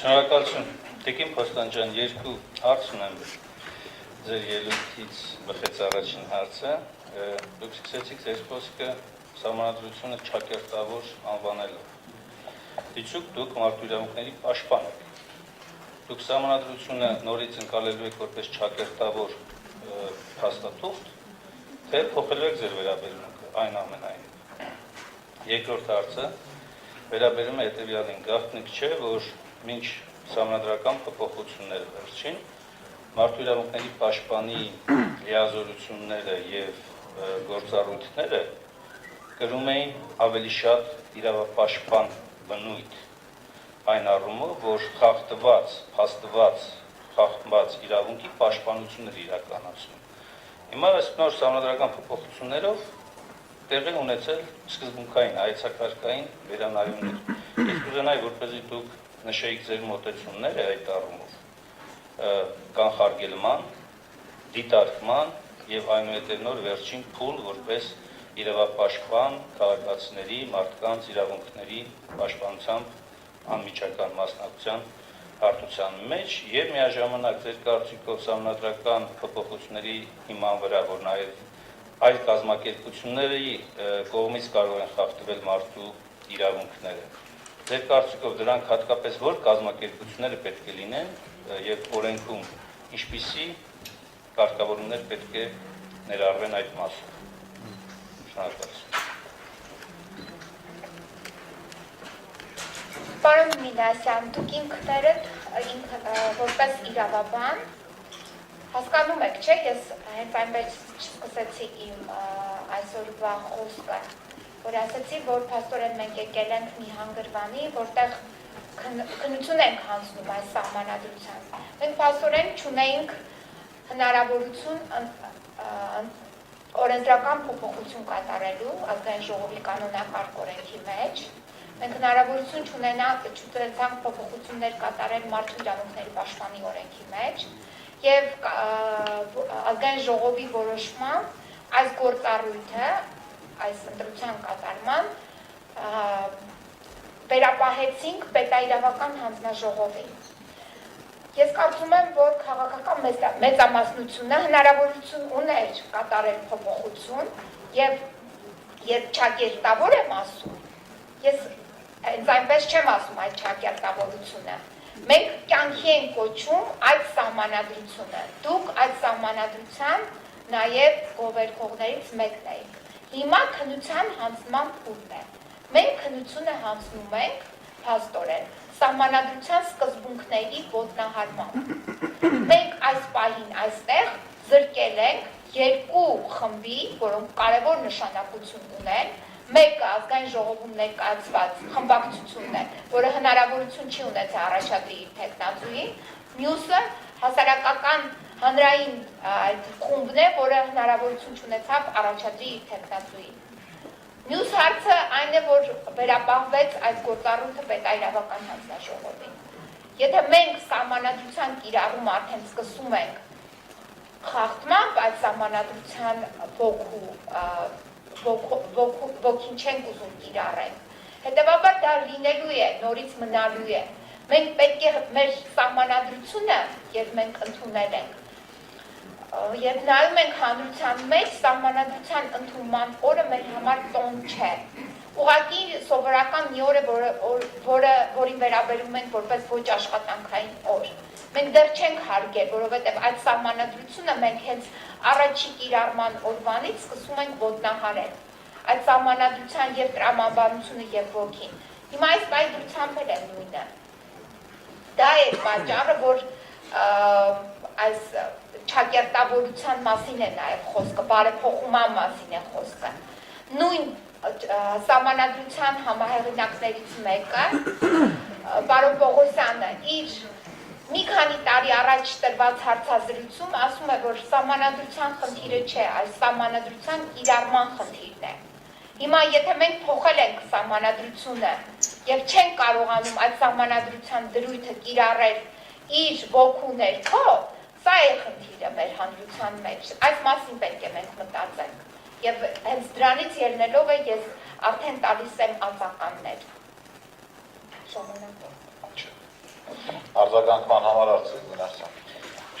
Շնորհակալություն, Տիկին Փոստանջան, երկու հարց ունեմ ձեր ելույթից բխեց առաջին հարցը, դուք սկսեցիք ձեր խոսքը սահմանադրությունը չակերտավոր անվանելով։ Դիցուք դուք մարդու իրավունքների պաշտպան եք։ Դուք սահմանադրությունը նորից ընկալելու եք որպես չակերտավոր փաստաթուղթ, թե փոխելու եք ձեր վերաբերմունքը, այնուամենայնիվ։ Երկրորդ հարցը վերաբերում է հետևյալին, գաղտնիք չէ, որ մինչ սահմանադրական փոփոխությունները վերջին մարդու իրավունքների պաշտպանի լիազորությունները եւ գործառույթները կրում էին ավելի շատ իրավապաշտպան բնույթ այն առումով, որ խախտված, փաստված, խախտված իրավունքի պաշտպանություններ իրականացնում։ Հիմա այս նոր սահմանադրական փոփոխություններով տեղի ունեցել սկզբունքային, այցակարգային վերանայումներ։ Ես կուզենայի, որպեսզի դուք նշեիք ձեր մոտեցումները այդ առումով կանխարգելման, դիտարկման եւ այնուհետեւ նոր վերջին փուլ որպես իրավապաշտպան քաղաքացիների, մարդկանց իրավունքների պաշտպանությամբ անմիջական մասնակցության հարթության մեջ եւ միաժամանակ ձեր կարծիքով սահմանադրական փոփոխությունների հիման վրա, որ նաեւ այլ կազմակերպությունների կողմից կարող են խախտվել մարդու իրավունքները։ Ձեր կարծիքով դրանք հատկապես որ կազմակերպությունները պետք է լինեն եւ օրենքում ինչպիսի կարգավորումներ պետք է ներառվեն այդ մասով։ Շնորհակալություն։ Պարոն Մինասյան, դուք ինքներդ որպես իրավաբան հասկանում եք, չէ՞, ես հենց այնպես սկսեցի իմ այսօրվա խոսքը, որ ասացի, որ փաստորեն մենք եկել ենք մի հանգրվանի, որտեղ քննություն ենք հանձնում այս սահմանադրության։ Մենք փաստորեն չունեինք հնարավորություն օրենսդրական փոփոխություն կատարելու ազգային ժողովի կանոնակարգ օրենքի մեջ։ Մենք հնարավորություն չունենանք փոփոխություններ կատարել մարդու իրավունքների պաշտպանի օրենքի մեջ եւ ազգային ժողովի որոշմամբ այս գործառույթը, այս ընտրության կատարման վերապահեցինք պետաիրավական հանձնաժողովին։ Ես կարծում եմ, որ քաղաքական մեծամասնությունը հնարավորություն ուներ կատարել փոփոխություն եւ երբ չակերտավոր եմ ասում, ես հենց այնպես չեմ ասում այդ չակերտավորությունը։ Մենք կյանքի ենք կոչում այդ սահմանադրությունը։ Դուք այդ սահմանադրության նաև գովերքողներից մեկն եք։ Հիմա քննության հանձնման փուլն է։ Մենք քննությունը հանձնում ենք փաստորեն սահմանադրության սկզբունքների ոտնահարմամբ։ Մենք այս պահին այստեղ զրկել ենք երկու խմբի, որոնք կարևոր նշանակություն ունեն, մեկը ազգային ժողովում ներկայացված խմբակցությունն է, որը հնարավորություն չի ունեցել առաջադրի իր թեկնածուին, մյուսը հասարակական հանրային այդ խումբն է, որը հնարավորություն չունեցավ առաջադրի իր թեկնածուին։ Մյուս հարցը այն է, որ վերապահվեց այդ գործառույթը պետաիրավական հանձնաժողովին։ Եթե մենք սահմանադրության կիրառումը արդեն սկսում ենք խախտմամբ այդ սահմանադրության ոգին չենք ուզում կիրառենք, հետևաբար դա լինելու է, նորից մնալու է։ Մենք պետք է մեր սահմանադրությունը, երբ մենք ընդունել ենք, երբ նայում ենք հանրության մեջ, սահմանադրության ընդունման օրը մեր համար տոն չէ։ Ուղղակի սովորական մի օր է, որին վերաբերում ենք որպես ոչ աշխատանքային օր։ Մենք դեռ չենք հարգել, որովհետև այդ սահմանադրությունը մենք հենց առաջի կիրառման օրվանից սկսում ենք ոտնահարել։ Այդ սահմանադրության եւ տրամաբանությունը եւ ոգին։ Հիմա այս պայծրությամբ էլ է նույնը։ Դա է պատճառը, որ այս չակերտավորության մասին է նաեւ խոսքը, բարեփոխման մասին է խոսքը։ Նույն սահմանադրության համահեղինակներից մեկը, պարոն Պողոսյանը, իր մի քանի տարի առաջ տրված հարցազրույցում ասում է, որ սահմանադրության խնդիրը չէ, այս սահմանադրության կիրառման խնդիրն է։ Հիմա եթե մենք փոխել ենք սահմանադրությունը եւ չենք կարողանում այդ սահմանադրության դրույթը կիրառել իր ոգու ներքո, սա է խնդիրը մեր հանրության մեջ։ Այս մասին պետք է մենք մտածենք։ Եվ հենց դրանից ելնելով է ես արդեն տալիս եմ արձականներ։ Շնորհակալ եմ։ արձագանքման համար արդյոք գնացան։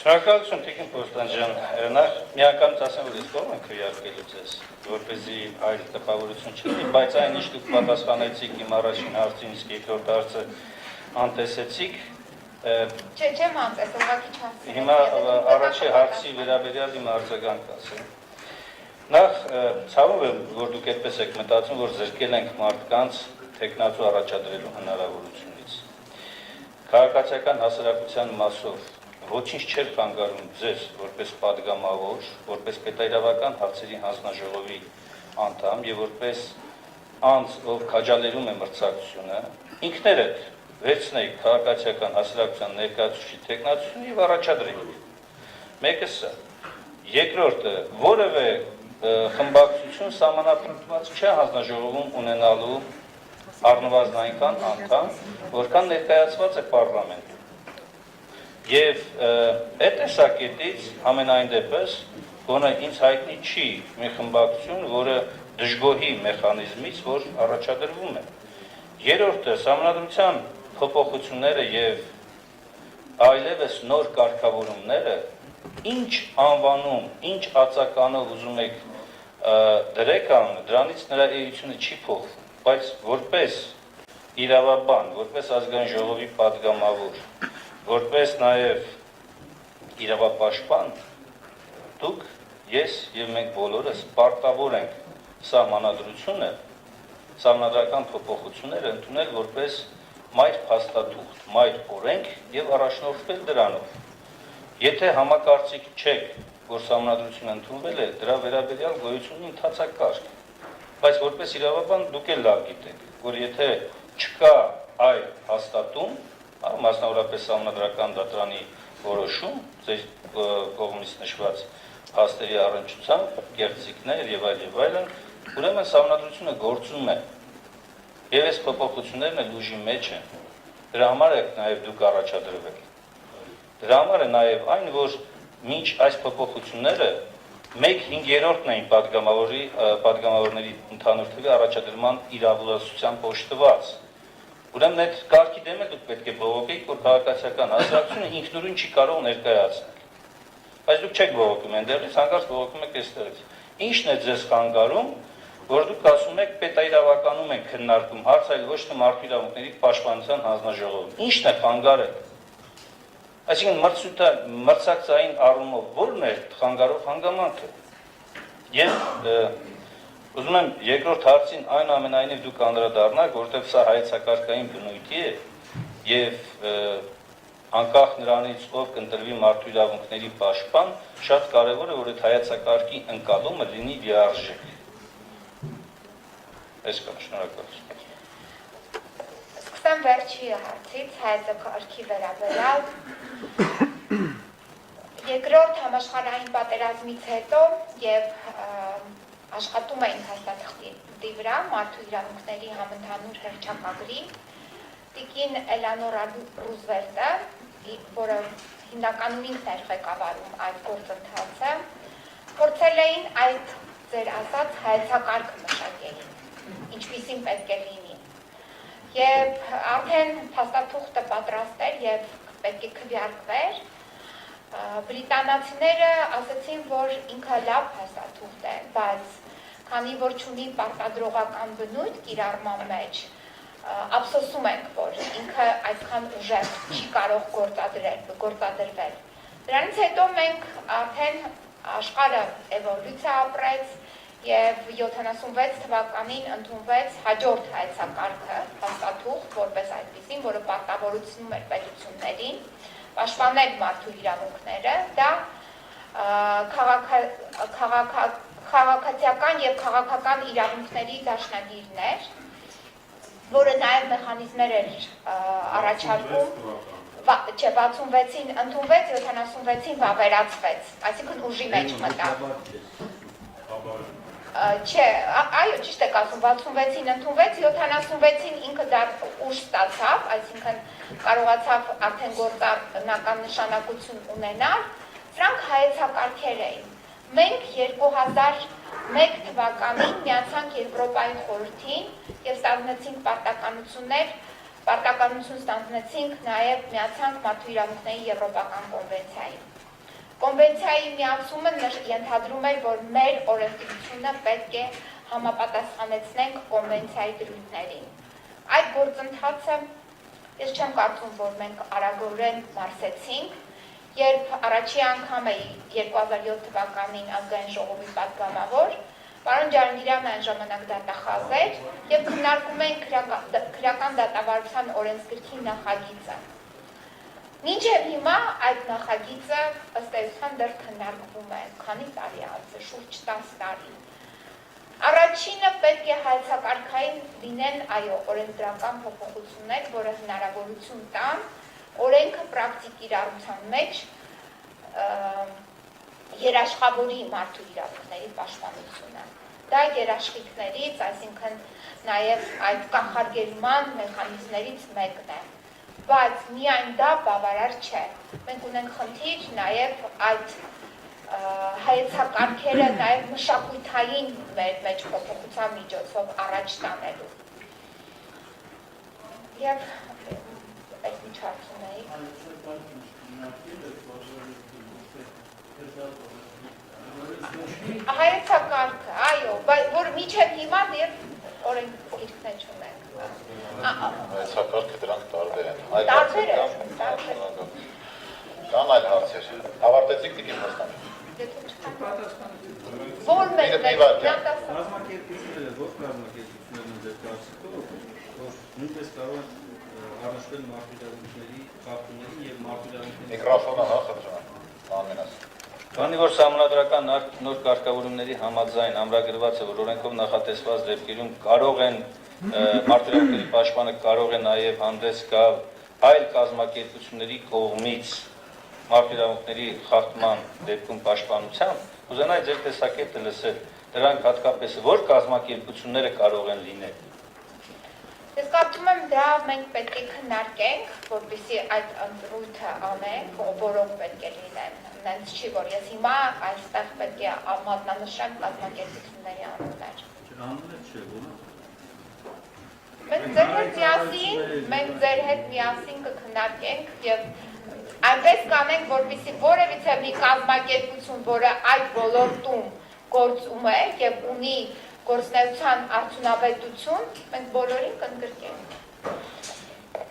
Շնորհակալություն Տիկին Պոստանջան, նախ միանգամից ասեմ, որ ես կողմ եմ քվեարկելու ձեզ, որպեսզի այլ տպավորություն չլինի, բայց այն ինչ դուք պատասխանեցիք իմ առաջին հարցին, իսկ երկրորդ հարցը անտեսեցիք, Չեմ անտես, ուղղակի չասեմ։ հիմա առաջի հարցի վերաբերյալ իմ արձագանք ասեմ։ Նախ ցավում եմ, որ դուք այդպես եք մտածում, որ զրկել ենք մարդկանց տեխնացու առաջադրելու հնարավորությունից։ Քաղաքացիական հասարակության մասով ոչինչ չէր խանգարում ձեզ որպես պատգամավոր, որպես պետայրավական հարցերի հանձնաժողովի անդամ եւ որպես անձ, ով քաջալերում է մրցակցությունը, ինքներդ վերցնեիք քաղաքացիական հասարակության ներկայացուցիչի տեխնացությունը եւ առաջադրեիք։ Մեկը սա։ Երկրորդը, որևէ խմբակցություն սահմանափակված չէ հանձնաժողովում ունենալու առնվազն այնքան անդամ, որքան ներկայացված է պարլամենտում։ Եվ այդ տեսակետից ամենայն դեպս գոնե ինձ հայտնի չի մի խմբակցություն, որը դժգոհի մեխանիզմից, որ առաջադրվում է։ Երրորդը, սահմանադրության փոփոխությունները եւ այլևս նոր կարգավորումները ինչ անվանում, ինչ ածականով ուզում եք դրեք ան, դրանից նրա էությունը չի փոխվում, բայց որպես իրավաբան, որպես ազգային ժողովի պատգամավոր, որպես նաև իրավապաշտպան, դուք, ես եւ մենք բոլորս պարտավոր ենք սահմանադրությունը, սահմանադրական փոփոխությունները ընդունել որպես մայր փաստաթուղթ, մայր օրենք եւ առաջնորդվել դրանով։ Եթե համակարծիք չեք, որ սահմանադրությունը ընդունվել է, դրա վերաբերյալ գոյություն ընթացակարգ։ Բայց որպես իրավաբան դուք էլ լավ գիտեք, որ եթե չկա այլ հաստատում, մասնավորապես սահմանադրական դատարանի որոշում, ձեր կողմից նշված փաստերի առնչությամբ, կեղծիքներ եւ այլն, ուրեմն սահմանադրությունը գործում է։ Եվ այս փոփոխություններն էլ ուժի մեջ են։ Դրա համար եք նաեւ դուք առաջադրվել։ Դրա համար է նաեւ այն, որ մինչ այս փոփոխությունները 1/5-ն էին պատգամավորների ընդհանուր թվի առաջադրման իրավասության օժտված։ Ուրեմն այդ կարգի դեմ դուք պետք է բողոքեիք, որ քաղաքացիական հասարակությունը ինքնուրույն չի կարող ներկայացնել։ Բայց դուք չեք բողոքում այնտեղից, հանկարծ բողոքում եք այստեղից։ Ինչն է ձեզ խանգարում, որ դուք ասում եք պետայրավականում են քննարկում հարց, այլ ոչ թե մարդու իրավունքների պաշտպանության հանձնաժողովում։ Ինչն է խանգարել։ Այսինքն մրցակցային առումով ո՞րն է խանգարող հանգամանքը։ Եվ ուզում եմ երկրորդ հարցին այնուամենայնիվ դուք անդրադառնաք, որովհետև սա հայեցակարգային բնույթի է եւ անկախ նրանից ով կընտրվի մարդու իրավունքների պաշտպան, շատ կարևոր է, որ այդ հայեցակարգի ընկալումը լինի լիարժեք։ Այսքան, շնորհակալություն։ Սկսեմ վերջի հարցից, հայեցակարգի վերաբերյալ։ Երկրորդ համաշխարհային պատերազմից հետո եւ աշխատում էին հաստատքի վրա մարդու իրավունքների համընդհանուր հռչակագրի տիկին Էլեանորա Ռուզվելտը, որը հիմնականում ինքն էր ղեկավարում այդ գործընթացը, փորձել էին այդ ձեր ասած հայեցակարգը մշակել, ինչպիսին պետք է լինի։ Եվ արդեն փաստաթուղթը պատրաստ էր եւ պետք է քվեարկվեր, բրիտանացիները ասացին, որ ինքը լավ փաստաթուղթ է, բայց քանի որ չունի պարտադրողական բնույթ կիրառման մեջ, ափսոսում ենք, որ ինքը այսքան ուժեղ չի կարող գործադրվել։ Դրանից հետո մենք արդեն աշխարհը էվոլյուցիա ապրեց եւ 76 թվականին ընդունվեց հաջորդ հայեցակարգը, փաստաթուղթ, որպես այդպեսին, որը պարտավորեցնում էր պետություններին պաշտպանել մարդու իրավունքները, դա քաղաքացիական եւ քաղաքական իրավունքների դաշնագիրն էր, որը նաեւ մեխանիզմներ էր առաջարկում, 66-ին ընդունվեց, 76-ին վավերացվեց, այսինքն ուժի մեջ մտավ։ Չէ, այո, ճիշտ եք ասում, 66-ին ընդունվեց, 76-ին ինքը դեռ ուժ ստացավ, այսինքն կարողացավ արդեն գործնական նշանակություն ունենալ, սրանք հայեցակարգեր էին։ Մենք 2001 թվականին միացանք Եվրոպայի խորհրդին եւ ստանձնեցինք պարտականություններ Պարտականություն ստանձնեցինք նաև միացանք մարդու իրավունքների եվրոպական կոնվենցիային։ Կոնվենցիայի միացումը ենթադրում էր, որ մեր օրենսդրությունը պետք է համապատասխանեցնենք կոնվենցիայի դրույթներին։ Այդ գործընթացը ես չեմ կարծում, որ մենք արագորեն մարսեցինք, երբ առաջի անգամ էի 2007 թվականին ազգային ժողովի պատգամավոր, պարոն Ջահանգիրյանն այն ժամանակ դատախազ էր եւ քննարկում էին քրեական դատավարության օրենսգրքի նախագիծը։ Մինչև հիմա այդ նախագիծը ըստ էության դեռ քննարկվում է, քանի տարի անց է, շուրջ 10 տարի։ Առաջինը պետք է հայեցակարգային լինեն, այո, օրենսդրական փոփոխություններ, որը հնարավորություն տան օրենքը պրակտիկ իրարության մեջ երաշխավորի մարդու իրավունքների պաշտպանությունը։ Դա երաշխիքներից, այսինքն նաև այդ կանխարգելման մեխանիզմներից մեկն է։ Բայց միայն դա բավարար չէ։ Մենք ունենք խնդիր նաև այդ հայեցակարգերը նաև մշակութային մեր մեջ փոփոխության միջոցով առաջ տանելու։ Եվ այդ միջոցում էի։ Հայեցակարգը, այո, որ միջև հիմա և օրենքներ չունենք։ Հայեցակարգը դրանք տարբեր են։ Տարբեր են, տարբեր։ Կան այլ հարցեր։ Ավարտեցիք տիկին Վարդան։ Որ մեկ կազմակերպությունները, որ կազմակերպություններն են ձեր կարծիքով, որ նույնպես կարող են առնչվել մարդու իրավունքների խախտումների եւ մարդու իրավունքների Միկրոֆոնը խնդրում ամենաս։ Քանի որ սահմանադրական նոր կարգավորումների համաձայն ամրագրված է, որ օրենքով նախատեսված դեպքերում կարող են մարդու իրավունքների պաշտպանը կարող է նաև հանդես գալ այլ կազմակերպությունների կողմից մարդու իրավունքների խախտման դեպքում պաշտպանությամբ, ուզենայի ձեր տեսակետը լսել, դրանք հատկապես որ կազմակերպությունները կարող են լինել։ Ես կարծում եմ դա մենք պետք է քննարկենք, որպեսզի այդ ընտրույթը անենք, որոնք պետք է լինեն։ Նենց չի, որ ես հիմա այստեղ պետք է մատնանշեմ կազմակերպությունների անուններ։ Անուններ չէ, ո՞ր։ Մենք ձեր հետ միասին կքննարկենք եւ այնպես կանենք, որպեսզի որևիցե մի կազմակերպություն, որը այդ ոլորտում գործում է եւ ունի գործնեության արդյունավետություն, մենք բոլորին կընդգրկենք։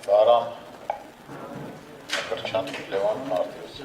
Բարամ Կրչյան, Լևոն Մարտին։